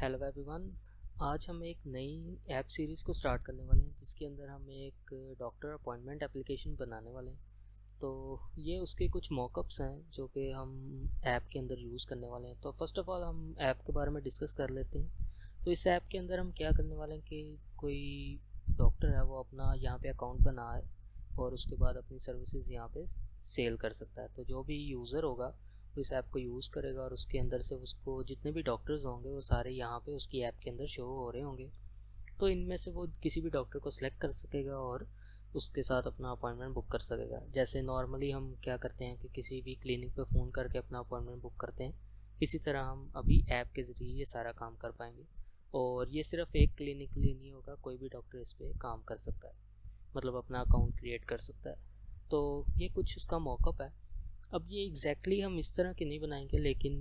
Hello everyone. आज हम एक नई ऐप सीरीज़ को स्टार्ट करने वाले हैं जिसके अंदर हम एक डॉक्टर अपॉइंटमेंट एप्लीकेशन बनाने वाले हैं। तो ये उसके कुछ मॉकअप्स हैं जो कि हम ऐप के अंदर यूज़ करने वाले हैं। तो फर्स्ट ऑफ ऑल हम ऐप के बारे में डिस्कस कर लेते हैं। तो इस ऐप के अंदर हम क्या करने वाले हैं कि कोई डॉक्टर है वो अपना यहाँ पे अकाउंट बनाए और उसके बाद अपनी सर्विसेज यहाँ पे सेल कर सकता है। तो जो भी यूज़र होगा वो इस ऐप को यूज़ करेगा और उसके अंदर से उसको जितने भी डॉक्टर्स होंगे वो सारे यहाँ पे उसकी ऐप के अंदर शो हो रहे होंगे। तो इनमें से वो किसी भी डॉक्टर को सिलेक्ट कर सकेगा और उसके साथ अपना अपॉइंटमेंट बुक कर सकेगा। जैसे नॉर्मली हम क्या करते हैं कि किसी भी क्लिनिक पे फ़ोन करके अपना अपॉइंटमेंट बुक करते हैं, इसी तरह हम अभी ऐप के ज़रिए ये सारा काम कर पाएंगे। और ये सिर्फ एक क्लिनिक के लिए नहीं होगा, कोई भी डॉक्टर इस पर काम कर सकता है, मतलब अपना अकाउंट क्रिएट कर सकता है। तो ये कुछ उसका मॉकअप है। अब ये हम इस तरह के नहीं बनाएंगे, लेकिन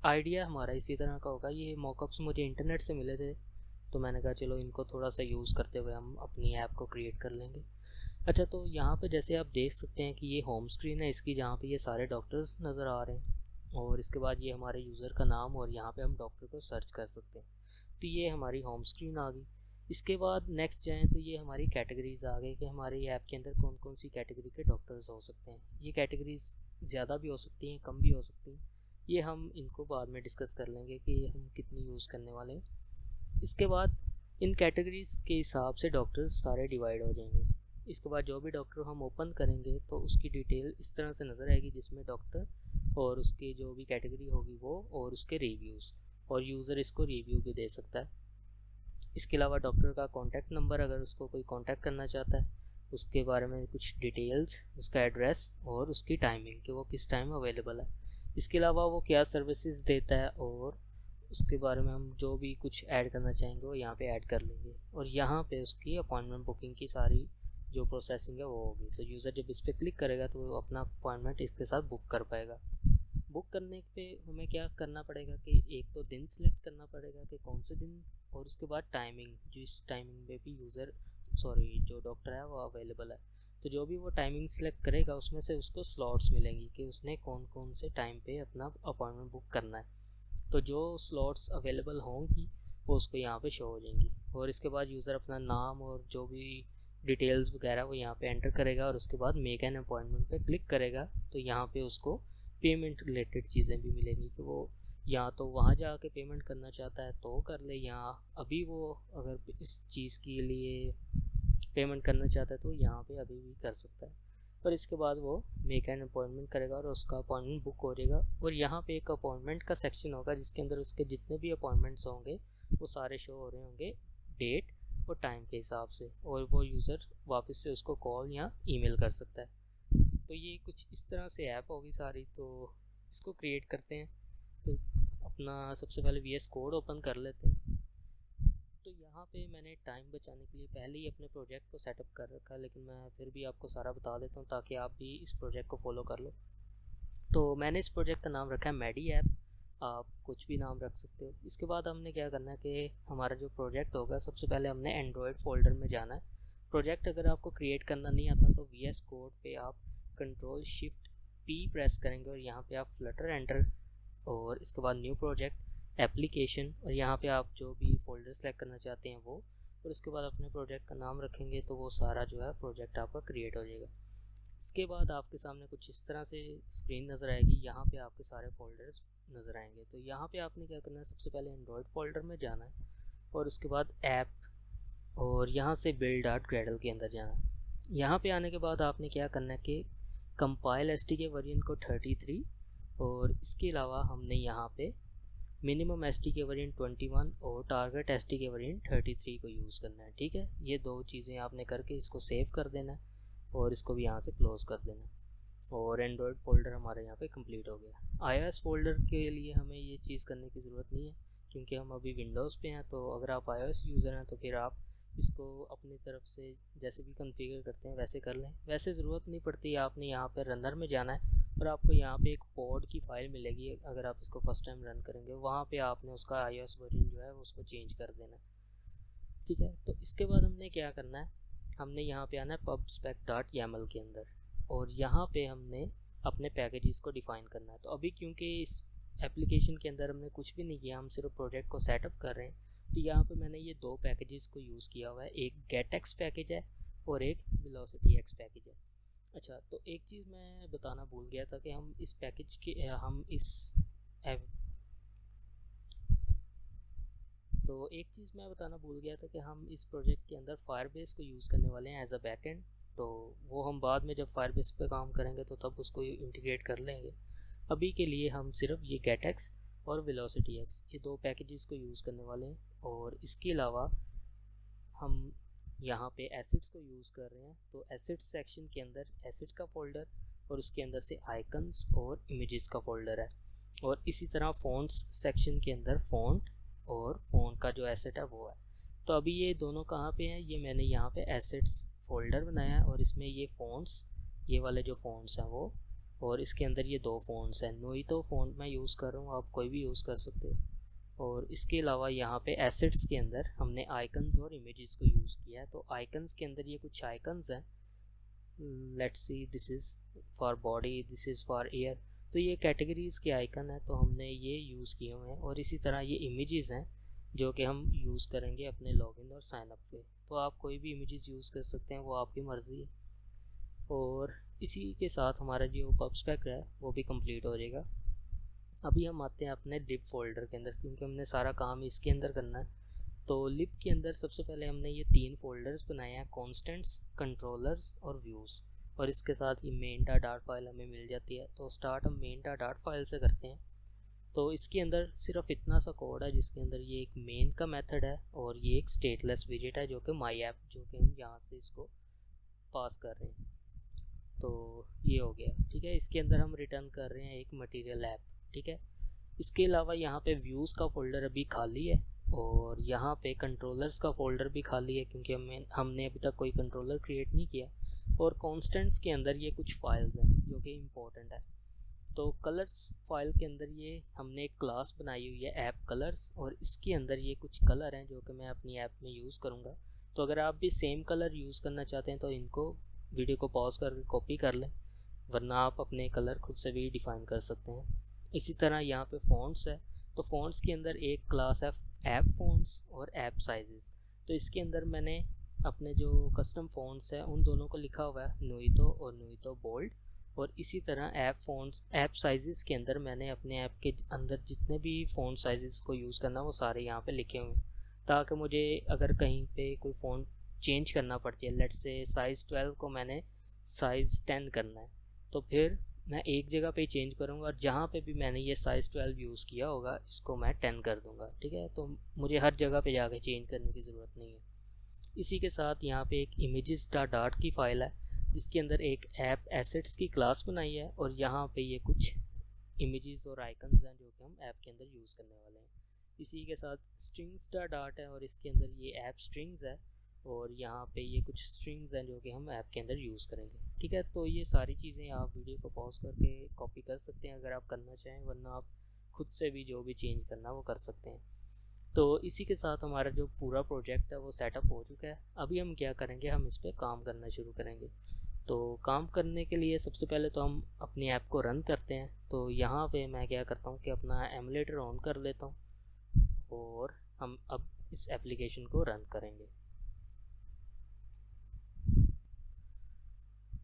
आइडिया हमारा इसी तरह का होगा। ये मॉकअप्स मुझे इंटरनेट से मिले थे, तो मैंने कहा चलो इनको थोड़ा सा यूज़ करते हुए हम अपनी ऐप को क्रिएट कर लेंगे। अच्छा, तो यहाँ पे जैसे आप देख सकते हैं कि ये होम स्क्रीन है इसकी, जहाँ पे ये सारे डॉक्टर्स नज़र आ रहे हैं और इसके बाद ये हमारे यूज़र का नाम और यहाँ पे हम डॉक्टर को सर्च कर सकते हैं। तो ये हमारी होम स्क्रीन आ गई। इसके बाद नेक्स्ट जाएँ तो ये हमारी कैटेगरीज़ आ गई कि हमारे ऐप के अंदर कौन कौन सी कैटेगरी के डॉक्टर्स हो सकते हैं। ये कैटेगरीज़ ज़्यादा भी हो सकती हैं, कम भी हो सकती हैं। ये हम इनको बाद में डिस्कस कर लेंगे कि हम कितनी यूज़ करने वाले हैं। इसके बाद इन कैटेगरीज़ के हिसाब से डॉक्टर्स सारे डिवाइड हो जाएंगे। इसके बाद जो भी डॉक्टर हम ओपन करेंगे तो उसकी डिटेल इस तरह से नज़र आएगी, जिसमें डॉक्टर और उसकी जो भी कैटेगरी होगी वो और उसके रिव्यूज़, और यूज़र इसको रिव्यू भी दे सकता है। इसके अलावा डॉक्टर का कॉन्टैक्ट नंबर, अगर उसको कोई कॉन्टैक्ट करना चाहता है, उसके बारे में कुछ डिटेल्स, उसका एड्रेस और उसकी टाइमिंग कि वो किस टाइम अवेलेबल है। इसके अलावा वो क्या सर्विसेज देता है और उसके बारे में हम जो भी कुछ ऐड करना चाहेंगे वो यहाँ पे ऐड कर लेंगे। और यहाँ पे उसकी अपॉइंटमेंट बुकिंग की सारी जो प्रोसेसिंग है वो होगी। तो यूज़र जब इस पर क्लिक करेगा तो वो अपना अपॉइंटमेंट इसके साथ बुक कर पाएगा। बुक करने पे हमें क्या करना पड़ेगा कि एक तो दिन सिलेक्ट करना पड़ेगा कि कौन से दिन, और उसके बाद टाइमिंग, जिस टाइमिंग पे भी जो डॉक्टर है वो अवेलेबल है। तो जो भी वो टाइमिंग सिलेक्ट करेगा उसमें से उसको स्लॉट्स मिलेंगी कि उसने कौन कौन से टाइम पे अपना अपॉइंटमेंट बुक करना है। तो जो स्लॉट्स अवेलेबल होंगी वो उसको यहाँ पे शो हो जाएंगी। और इसके बाद यूज़र अपना नाम और जो भी डिटेल्स वगैरह वो यहाँ पे एंटर करेगा और उसके बाद मेक एन अपॉइंटमेंट पे क्लिक करेगा। तो यहाँ पे उसको पेमेंट रिलेटेड चीज़ें भी मिलेंगी कि वो या तो वहाँ जाके पेमेंट करना चाहता है तो कर ले, या अभी वो अगर इस चीज़ के लिए पेमेंट करना चाहता है तो यहाँ पे अभी भी कर सकता है। और इसके बाद वो मेक एन अपॉइंटमेंट करेगा और उसका अपॉइंटमेंट बुक हो जाएगा। और यहाँ पे एक अपॉइंटमेंट का सेक्शन होगा जिसके अंदर उसके जितने भी अपॉइंटमेंट्स होंगे वो सारे शो हो रहे होंगे डेट और टाइम के हिसाब से, और वो यूज़र वापस से उसको कॉल या ईमेल कर सकता है। तो ये कुछ इस तरह से ऐप होगी सारी। तो इसको क्रिएट करते हैं। तो अपना सबसे पहले वी एस कोड ओपन कर लेते हैं। तो यहाँ पे मैंने टाइम बचाने के लिए पहले ही अपने प्रोजेक्ट को सेटअप कर रखा है, लेकिन मैं फिर भी आपको सारा बता देता हूँ ताकि आप भी इस प्रोजेक्ट को फॉलो कर लो। तो मैंने इस प्रोजेक्ट का नाम रखा है मेडी ऐप, आप कुछ भी नाम रख सकते हो। इसके बाद हमने क्या करना है कि हमारा जो प्रोजेक्ट होगा सबसे पहले हमने एंड्रॉयड फोल्डर में जाना है। प्रोजेक्ट अगर आपको क्रिएट करना नहीं आता तो वी एस कोड पे आप कंट्रोल शिफ्ट पी प्रेस करेंगे और यहाँ पे आप फ्लटर एंटर, और इसके बाद न्यू प्रोजेक्ट एप्लीकेशन, और यहाँ पे आप जो भी फोल्डर सेलेक्ट करना चाहते हैं वो, और उसके बाद अपने प्रोजेक्ट का नाम रखेंगे तो वो सारा जो है प्रोजेक्ट आपका क्रिएट हो जाएगा। इसके बाद आपके सामने कुछ इस तरह से स्क्रीन नज़र आएगी। यहाँ पे आपके सारे फोल्डर्स नज़र आएंगे। तो यहाँ पे आपने क्या करना है, सबसे पहले एंड्रॉयड फोल्डर में जाना है और उसके बाद ऐप, और यहाँ से बिल्ड डॉट ग्रेडल के अंदर जाना है। यहाँ पे आने के बाद आपने क्या करना है कि कंपाइल एस टी के वेरिएंट को 33, और इसके अलावा हमने यहाँ पे मिनिमम एस टी के वेरिएंट 21 और टारगेट एस टी के वेरिएंट 33 को यूज़ करना है। ठीक है, ये दो चीज़ें आपने करके इसको सेव कर देना है और इसको भी यहाँ से क्लोज़ कर देना है। और एंड्रॉयड फोल्डर हमारे यहाँ पे कंप्लीट हो गया। iOS फोल्डर के लिए हमें ये चीज़ करने की ज़रूरत नहीं है क्योंकि हम अभी विंडोज़ पे हैं। तो अगर आप iOS यूज़र हैं तो फिर आप इसको अपनी तरफ से जैसे भी कॉन्फ़िगर करते हैं वैसे कर लें। वैसे ज़रूरत नहीं पड़ती, आपने यहाँ पे रनर में जाना है और आपको यहाँ पे एक पॉड की फ़ाइल मिलेगी। अगर आप इसको फर्स्ट टाइम रन करेंगे वहाँ पे आपने उसका iOS वर्जन जो है उसको चेंज कर देना है। ठीक है, तो इसके बाद हमने क्या करना है, हमने यहाँ पे आना है pubspec.yaml के अंदर, और यहाँ पे हमने अपने पैकेजेस को डिफ़ाइन करना है। तो अभी क्योंकि इस एप्लीकेशन के अंदर हमने कुछ भी नहीं किया, हम सिर्फ प्रोजेक्ट को सेटअप कर रहे हैं। तो यहाँ पे मैंने ये दो पैकेजेस को यूज़ किया हुआ है, एक गेटएक्स पैकेज है और एक वेलोसिटी एक्स पैकेज है। अच्छा, तो एक चीज़ मैं बताना भूल गया था कि हम इस पैकेज के हम इस तो एक चीज़ मैं बताना भूल गया था कि हम इस प्रोजेक्ट के अंदर फायरबेस को यूज़ करने वाले हैं एज अ बैकएंड। तो वो हम बाद में जब फायरबेस पे काम करेंगे तो तब उसको इंटीग्रेट कर लेंगे। अभी के लिए हम सिर्फ ये गेटएक्स और वेलोसिटी एक्स ये दो पैकेजेस को यूज़ करने वाले हैं। और इसके अलावा हम यहाँ पे एसिड्स को यूज़ कर रहे हैं। तो एसिड्स सेक्शन के अंदर एसिड का फोल्डर और उसके अंदर से आइकन्स और इमेजेस का फोल्डर है। और इसी तरह फ़ॉन्ट्स सेक्शन के अंदर फ़ॉन्ट और फ़ॉन्ट का जो एसेट है वो है। तो अभी ये दोनों कहाँ पे हैं, ये मैंने यहाँ पे एसेट्स फोल्डर बनाया है और इसमें ये फ़ॉन्ट्स, ये वाले जो फ़ॉन्ट्स हैं वो, और इसके अंदर ये दो फ़ॉन्ट्स हैं। नोइतो फ़ॉन्ट मैं यूज़ कर रहा हूँ, आप कोई भी यूज़ कर सकते हो। और इसके अलावा यहाँ पे एसेट्स के अंदर हमने आइकन्स और इमेजेस को यूज़ किया है। तो आइकन्स के अंदर ये कुछ आइकन्स हैं, let's see, this is for body, this is for air. तो ये कैटेगरीज़ के आइकन है, तो हमने ये यूज़ किए हुए हैं। और इसी तरह ये इमेजेस हैं जो कि हम यूज़ करेंगे अपने लॉगिन और साइन अप पे। तो आप कोई भी इमेजेस यूज़ कर सकते हैं, वो आपकी मर्ज़ी है। और इसी के साथ हमारा जो पबस्पेक है वो भी कंप्लीट हो जाएगा। अभी हम आते हैं अपने लिब फोल्डर के अंदर, क्योंकि हमने सारा काम इसके अंदर करना है। तो लिब के अंदर सबसे पहले हमने ये तीन फोल्डर्स बनाए हैं, कॉन्स्टेंट्स, कंट्रोलर्स और व्यूज़। और इसके साथ ये मेन डॉट फाइल हमें मिल जाती है। तो स्टार्ट हम मेन डॉट फाइल से करते हैं। तो इसके अंदर सिर्फ इतना सा कोड है जिसके अंदर ये एक मेन का मेथड है और ये एक स्टेटलेस विजेट है जो कि माई ऐप, जो कि हम यहाँ से इसको पास कर रहे हैं। तो ये हो गया, ठीक है। इसके अंदर हम रिटर्न कर रहे हैं एक मटेरियल ऐप, ठीक है। इसके अलावा यहाँ पे व्यूज़ का फोल्डर अभी खाली है और यहाँ पे कंट्रोलर्स का फोल्डर भी खाली है, क्योंकि हमने अभी तक कोई कंट्रोलर क्रिएट नहीं किया। और कॉन्स्टेंट्स के अंदर ये कुछ फाइल्स हैं जो कि इम्पोर्टेंट है। तो कलर्स फाइल के अंदर ये हमने एक क्लास बनाई हुई है ऐप कलर्स, और इसके अंदर ये कुछ कलर हैं जो कि मैं अपनी ऐप में यूज़ करूँगा। तो अगर आप भी सेम कलर यूज़ करना चाहते हैं तो इनको वीडियो को पॉज करके कॉपी कर लें, वरना आप अपने कलर खुद से भी डिफ़ाइन कर सकते हैं। इसी तरह यहाँ पे फ़ॉन्ट्स है। तो फ़ॉन्ट्स के अंदर एक क्लास है ऐप फ़ॉन्ट्स और ऐप साइजेस। तो इसके अंदर मैंने अपने जो कस्टम फ़ॉन्ट्स है उन दोनों को लिखा हुआ है, नोइतो और नोइतो बोल्ड। और इसी तरह ऐप फ़ॉन्ट्स ऐप साइजेस के अंदर मैंने अपने ऐप के अंदर जितने भी फ़ॉन्ट साइजेस को यूज़ करना वो सारे यहाँ पे लिखे हुए हैं, ताकि मुझे अगर कहीं पे कोई फ़ॉन्ट चेंज करना पड़ती है, लेट्स से साइज़ 12 को मैंने साइज़ 10 करना है, तो फिर मैं एक जगह पे चेंज करूँगा और जहाँ पे भी मैंने ये साइज़ 12 यूज़ किया होगा इसको मैं 10 कर दूँगा, ठीक है। तो मुझे हर जगह पे जाके चेंज करने की ज़रूरत नहीं है। इसी के साथ यहाँ पे एक इमेजेस डॉट की फ़ाइल है जिसके अंदर एक ऐप एसेट्स की क्लास बनाई है, और यहाँ पे ये कुछ इमेजेस और आइकन्स हैं जो कि हम ऐप के अंदर यूज़ करने वाले हैं। इसी के साथ स्ट्रिंग्स डॉट है और इसके अंदर ये ऐप स्ट्रिंग्स है, और यहाँ पे ये कुछ स्ट्रिंग्स हैं जो कि हम ऐप के अंदर यूज़ करेंगे, ठीक है। तो ये सारी चीज़ें आप वीडियो को पॉज करके कॉपी कर सकते हैं अगर आप करना चाहें, वरना आप खुद से भी जो भी चेंज करना वो कर सकते हैं। तो इसी के साथ हमारा जो पूरा प्रोजेक्ट है वो सेटअप हो चुका है। अभी हम क्या करेंगे, हम इस पर काम करना शुरू करेंगे। तो काम करने के लिए सबसे पहले तो हम अपनी ऐप को रन करते हैं। तो यहाँ पे मैं क्या करता हूँ कि अपना एमुलेटर ऑन कर लेता हूँ और हम अब इस एप्लीकेशन को रन करेंगे।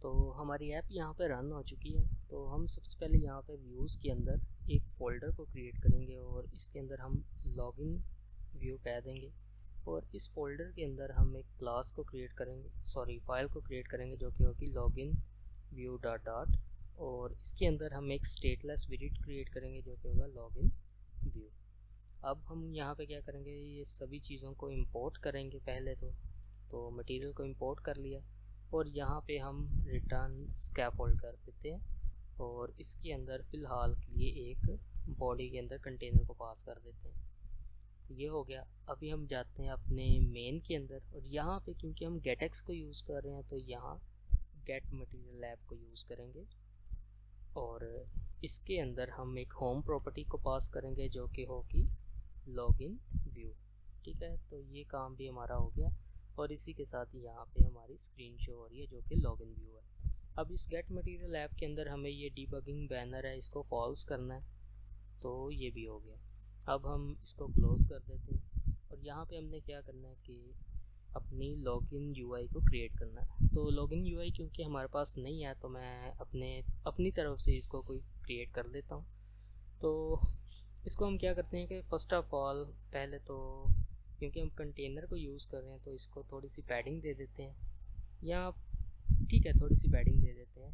तो हमारी ऐप यहाँ पे रन हो चुकी है। तो हम सबसे पहले यहाँ पे व्यूज़ के अंदर एक फ़ोल्डर को क्रिएट करेंगे और इसके अंदर हम लॉगिन व्यू कह देंगे, और इस फोल्डर के अंदर हम एक क्लास को क्रिएट करेंगे, सॉरी फाइल को क्रिएट करेंगे जो कि होगी लॉगिन व्यू डॉट, और इसके अंदर हम एक स्टेटलेस विजेट क्रिएट करेंगे जो कि होगा लॉगिन व्यू। अब हम यहाँ पे क्या करेंगे, ये सभी चीज़ों को इंपोर्ट करेंगे। पहले तो मटेरियल को इंपोर्ट कर लिया और यहाँ पे हम रिटर्न स्कैफोल्ड कर देते हैं, और इसके अंदर फ़िलहाल के लिए एक बॉडी के अंदर कंटेनर को पास कर देते हैं। तो ये हो गया। अभी हम जाते हैं अपने मेन के अंदर, और यहाँ पे क्योंकि हम गेटएक्स को यूज़ कर रहे हैं तो यहाँ गेट मटेरियल ऐप को यूज़ करेंगे, और इसके अंदर हम एक होम प्रॉपर्टी को पास करेंगे जो कि होगी लॉगिन व्यू, ठीक है। तो ये काम भी हमारा हो गया, और इसी के साथ यहाँ पे हमारी स्क्रीन शो हो रही है जो कि लॉगिन व्यू है। अब इस गेट मटेरियल ऐप के अंदर हमें ये डिबगिंग बैनर है, इसको फॉल्स करना है। तो ये भी हो गया। अब हम इसको क्लोज़ कर देते हैं और यहाँ पे हमने क्या करना है कि अपनी लॉगिन यूआई को क्रिएट करना है। तो लॉगिन यूआई क्योंकि हमारे पास नहीं है तो मैं अपनी तरफ से इसको कोई क्रिएट कर लेता हूँ। तो इसको हम क्या करते हैं कि फ़र्स्ट ऑफ ऑल पहले तो क्योंकि हम कंटेनर को यूज़ कर रहे हैं तो इसको थोड़ी सी पैडिंग दे देते हैं, या ठीक है थोड़ी सी पैडिंग दे देते हैं।